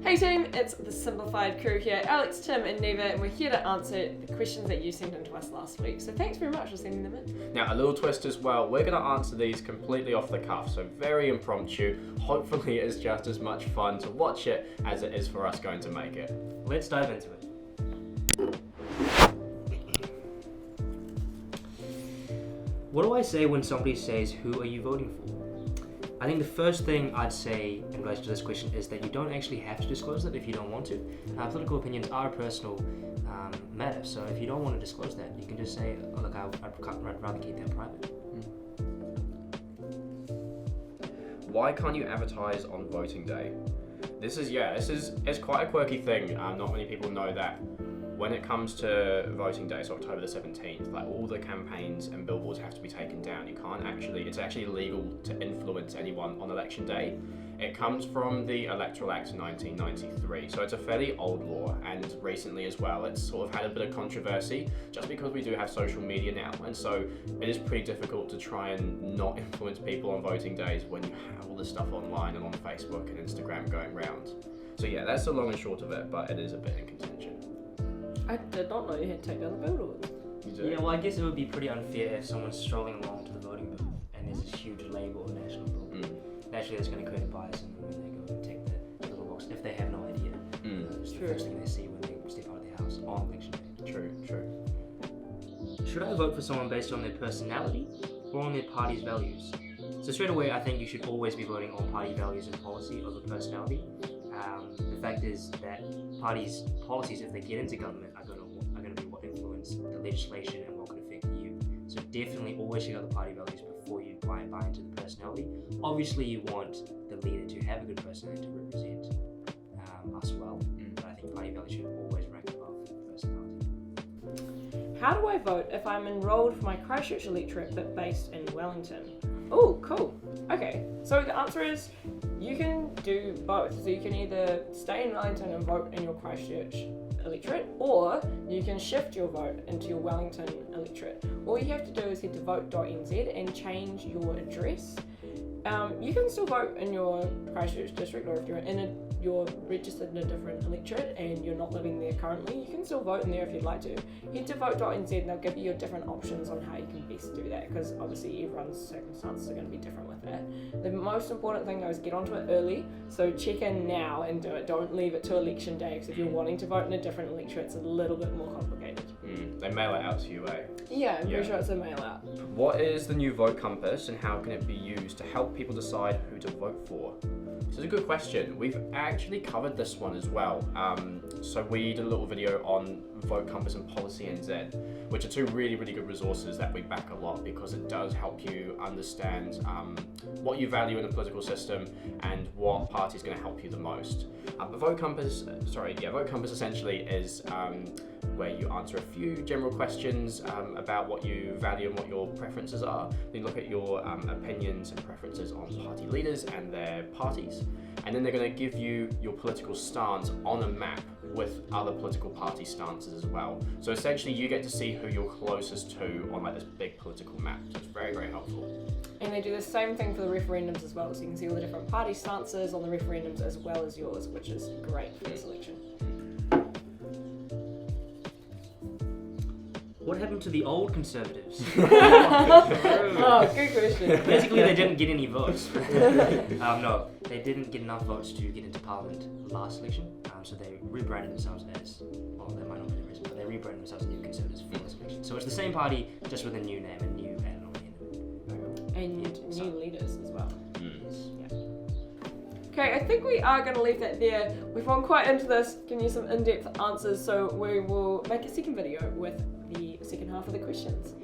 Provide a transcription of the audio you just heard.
Hey team, it's the Simplified crew here, Alex, Tim and Neva, and we're here to answer the questions that you sent in to us last week. So thanks very much for sending them in. Now, a little twist as well, we're going to answer these completely off the cuff, so very impromptu. Hopefully it's just as much fun to watch it as it is for us going to make it. Let's dive into it. What do I say when somebody says, "Who are you voting for?" I think the first thing I'd say in relation to this question is that you don't actually have to disclose that if you don't want to. Political opinions are a personal matter, so if you don't want to disclose that, you can just say, "Oh, look, I'd rather keep that private." Why can't you advertise on voting day? This is quite a quirky thing. Not many people know that. When it comes to voting day, so October the 17th, like all the campaigns and billboards have to be taken down. It's actually illegal to influence anyone on election day. It comes from the Electoral Act of 1993, so it's a fairly old law, and recently as well, it's sort of had a bit of controversy just because we do have social media now, and so it is pretty difficult to try and not influence people on voting days when you have all this stuff online and on Facebook and Instagram going round. So yeah, that's the long and short of it, but it is a bit in contention. I did not know you had to take down the billboards. You do? Yeah, well, I guess it would be pretty unfair if someone's strolling along to the voting booth and there's this huge label or national billboard. Naturally, that's going to create a bias in them when they go and take the little box if they have no idea. It's the first thing they see when they step out of their house on election day. True. Should I vote for someone based on their personality or on their party's values? So straight away, I think you should always be voting on party values and policy over personality. The fact is that parties' policies, if they get into government, are going to be what influence the legislation and what could affect you. So definitely always check out the party values before you buy into the personality. Obviously, you want the leader to have a good personality to represent us well, but I think party values should always rank above personality. How do I vote if I'm enrolled for my Christchurch electorate but based in Wellington? Oh, cool. Okay, so the answer is you can do both. So you can either stay in Wellington and vote in your Christchurch electorate, or you can shift your vote into your Wellington electorate. All you have to do is head to vote.nz and change your address. You can still vote in your Christchurch district, or if you're registered in a different electorate and you're not living there currently, you can still vote in there if you'd like to. Head to vote.nz and they'll give you different options on how you can best do that, because obviously everyone's circumstances are going to be different with that. The most important thing though is get onto it early, so check in now and do it. Don't leave it to election day, because if you're wanting to vote in a different electorate, it's a little bit more complicated. They mail it out to you, eh? Yeah, I'm pretty sure it's a mail out. What is the new vote compass and how can it be used to help people decide who to vote for? This is a good question. We've actually covered this one as well. So we did a little video on Vote Compass and Policy NZ, which are two really, really good resources that we back a lot because it does help you understand what you value in the political system and what party is going to help you the most. Vote Compass essentially is where you answer a few general questions about what you value and what your preferences are. Then look at your opinions and preferences on party leaders and their parties. And then they're going to give you your political stance on a map with other political party stances as well. So essentially you get to see who you're closest to on like this big political map. So it's very, very helpful. And they do the same thing for the referendums as well, so you can see all the different party stances on the referendums as well as yours, which is great for this election. What happened to the old Conservatives? Oh, good question. Basically, they didn't get any votes. No, they didn't get enough votes to get into Parliament last election, so they rebranded themselves as, well, that might not be the reason, but they rebranded themselves as New Conservatives for this election. So it's the same party, just with a new name and new added on the end. And new leaders as well. Okay, I think we are going to leave that there. We've gone quite into this, giving you some in-depth answers, so we will make a second video with the second half of the questions.